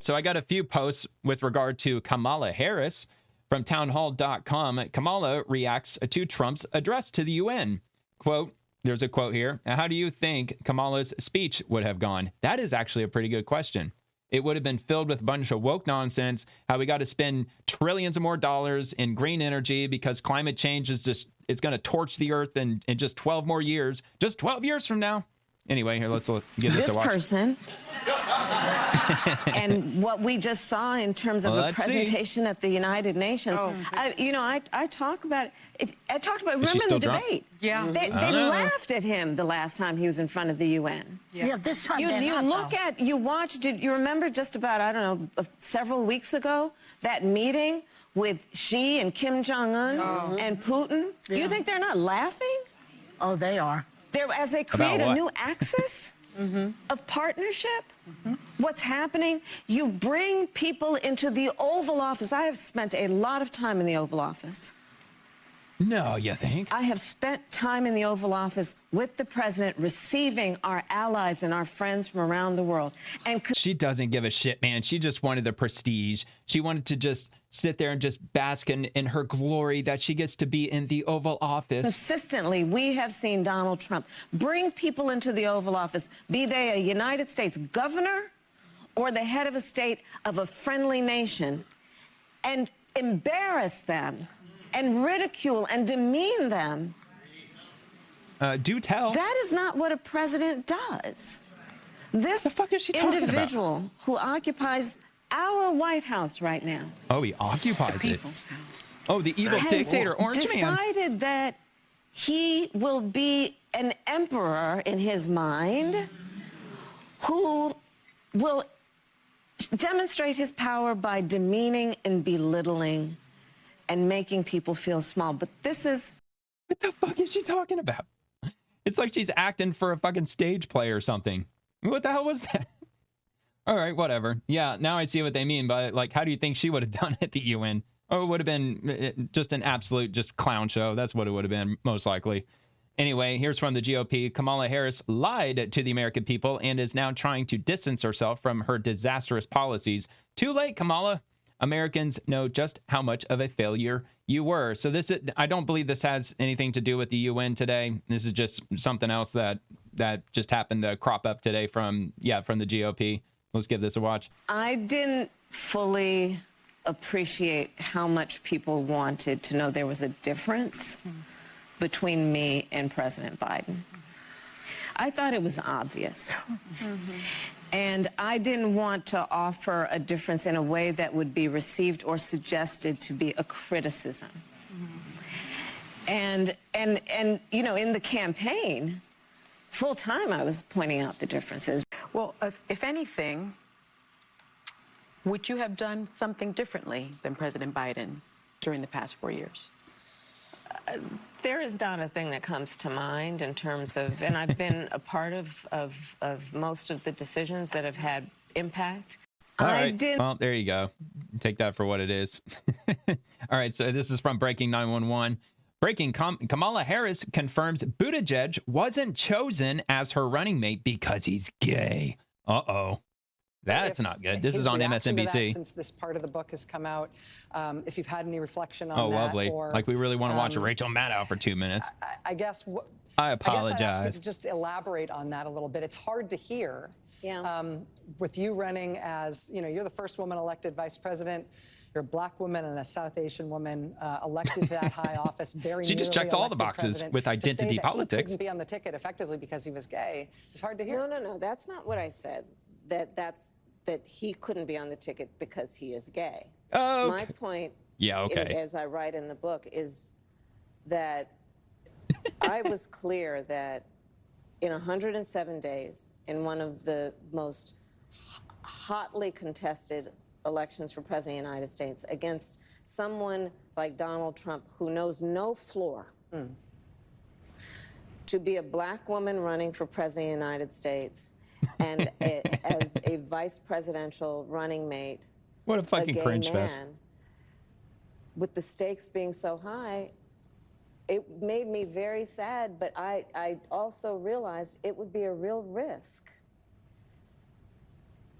So I got a few posts with regard to Kamala Harris from townhall.com. Kamala reacts to Trump's address to the UN. Quote, there's a quote here. How do you think Kamala's speech would have gone? That is actually a pretty good question. It would have been filled with a bunch of woke nonsense, how we got to spend trillions of more dollars in green energy because climate change is just, it's going to torch the earth in just 12 more years. Just 12 years from now. Anyway, here, let's give this a watch. This person and what we just saw in terms of a presentation at the United Nations. Oh. I talk about it. I talked about, remember the debate? Yeah. They laughed at him the last time he was in front of the UN. Yeah, this time you watched, did you remember just about, I don't know, several weeks ago, that meeting with Xi and Kim Jong-un and Putin? Yeah. You think they're not laughing? Oh, they are. As they create a new axis of partnership, what's happening? You bring people into the Oval Office. I have spent a lot of time in the Oval Office. No, you think? I have spent time in the Oval Office with the president, receiving our allies and our friends from around the world. And she doesn't give a shit, man. She just wanted the prestige. She wanted to just sit there and just bask in her glory that she gets to be in the Oval Office. Consistently, we have seen Donald Trump bring people into the Oval Office, be they a United States governor or the head of a state of a friendly nation, and embarrass them and ridicule and demean them. Do tell. That is not what a president does. This the fuck is she talking individual about? Who occupies our White House right now. Oh, he occupies the it. People's House. Oh, the evil dictator, Orange Man. Decided that he will be an emperor in his mind who will demonstrate his power by demeaning and belittling and making people feel small. But this is... What the fuck is she talking about? It's like she's acting for a fucking stage play or something. What the hell was that? All right, whatever. Yeah, now I see what they mean by, like, how do you think she would have done at the UN? Oh, it would have been just an absolute just clown show. That's what it would have been, most likely. Anyway, here's from the GOP. Kamala Harris lied to the American people and is now trying to distance herself from her disastrous policies. Too late, Kamala. Americans know just how much of a failure you were. So this, I don't believe this has anything to do with the UN today. This is just something else that just happened to crop up today from the GOP. Let's give this a watch. I didn't fully appreciate how much people wanted to know there was a difference between me and President Biden. I thought it was obvious. And I didn't want to offer a difference in a way that would be received or suggested to be a criticism. And you know, in the campaign, full time I was pointing out the differences. Well, if anything, would you have done something differently than President Biden during the past 4 years? There is not a thing that comes to mind in terms of, and I've been a part of most of the decisions that have had impact. All right. Well, there you go. Take that for what it is. All right. So this is from Breaking 911. Breaking, Kamala Harris confirms Buttigieg wasn't chosen as her running mate because he's gay. Uh-oh. That's not good. This is on MSNBC. Since this part of the book has come out, if you've had any reflection on that. Oh, lovely. Or, like we really want to watch Rachel Maddow for 2 minutes. I guess. I apologize. I guess I'd ask you to just elaborate on that a little bit. It's hard to hear. Yeah. With you running as, you know, you're the first woman elected vice president. You're a black woman and a South Asian woman elected to that high office. She just checks all the boxes with identity politics. He couldn't be on the ticket effectively because he was gay. It's hard to hear. No. That's not what I said. That he couldn't be on the ticket because he is gay. Oh, my point, as I write in the book, is that I was clear that in 107 days, in one of the most hotly contested elections for President of the United States, against someone like Donald Trump, who knows no floor, to be a black woman running for President of the United States and as a vice presidential running mate, what a fucking cringe fest. With the stakes being so high, it made me very sad, but I also realized it would be a real risk.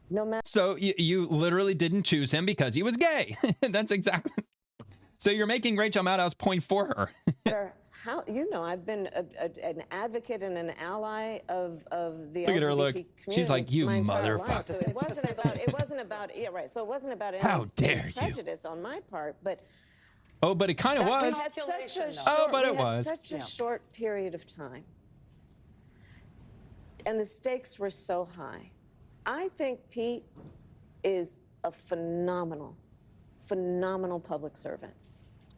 no matter So you literally didn't choose him because he was gay. That's exactly. So you're making Rachel Maddow's point for her. how, I've been an advocate and an ally of the Look LGBT at her look. community. She's like, you my entire life. motherfucker. So it wasn't about, yeah, right. So it wasn't about How any dare you. prejudice on my part, but Oh, but it kind of was. we had such a Oh, but it we had was. such a short period of time, and the stakes were so high. I think Pete is a phenomenal public servant.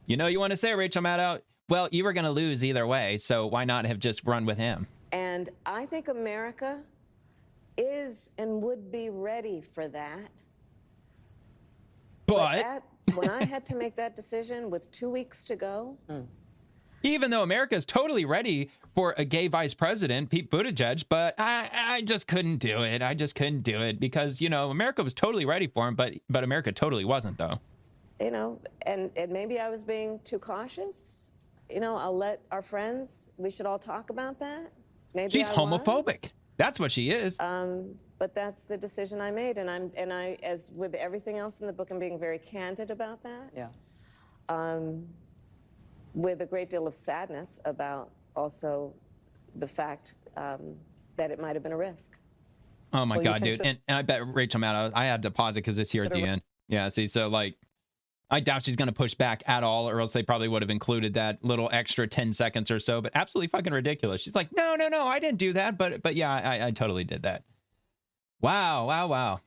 You know, you want to say Rachel Maddow? Well, you were going to lose either way, so why not have just run with him? And I think America is and would be ready for that. But When I had to make that decision with 2 weeks to go, even though America is totally ready for a gay vice president, Pete Buttigieg, but I just couldn't do it. I just couldn't do it because, America was totally ready for him, but America totally wasn't, though. and maybe I was being too cautious. I'll let our friends, we should all talk about that. Maybe She's I homophobic. was. That's what she is. But that's the decision I made, and I, as with everything else in the book, I'm being very candid about that. Yeah. With a great deal of sadness about also the fact that it might have been a risk. Oh my Well, you God, dude. consider- And I bet Rachel Maddow, I had to pause it because it's here at the end. Yeah, see, so I doubt she's going to push back at all, or else they probably would have included that little extra 10 seconds or so, but absolutely fucking ridiculous. She's like, no, I didn't do that. But yeah, I totally did that. Wow.